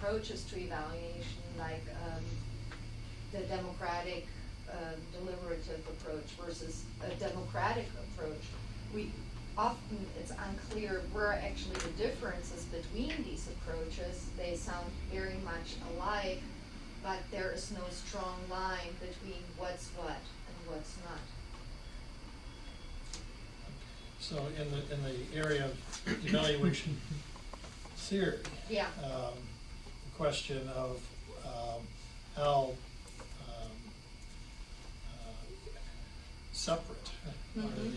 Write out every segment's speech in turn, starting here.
approaches to evaluation, like the democratic deliberative approach versus a democratic approach, we often, it's unclear where actually the differences between these approaches. They sound very much alike, but there is no strong line between what's what and what's not. So in the area of evaluation theory, Yeah. The question of how separate are the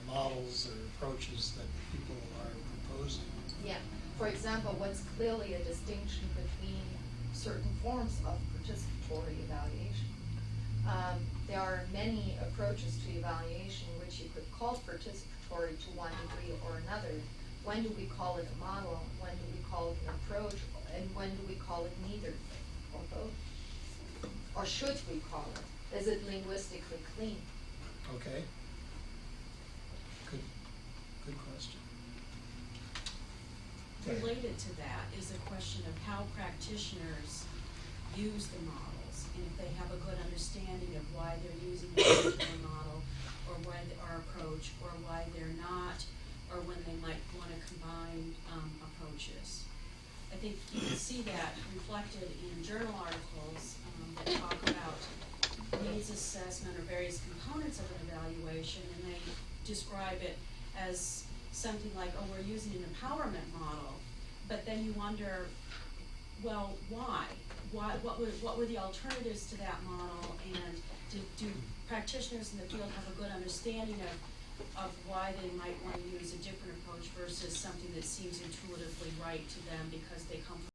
models or approaches that people are proposing. Yeah. For example, what's clearly a distinction between certain forms of participatory evaluation. There are many approaches to evaluation which you could call participatory to one degree or another. When do we call it a model? When do we call it an approach? And when do we call it neither or both? Or should we call it? Is it linguistically clean? Okay. Good question. Related to that is a question of how practitioners use the models, and if they have a good understanding of why they're using a particular model, or why our approach, or why they're not, or when they might want to combine approaches. I think you can see that reflected in journal articles that talk about needs assessment or various components of an evaluation, and they describe it as something like, oh, we're using an empowerment model, but then you wonder, well, why? What were the alternatives to that model, and do practitioners in the field have a good understanding of why they might want to use a different approach versus something that seems intuitively right to them because they come from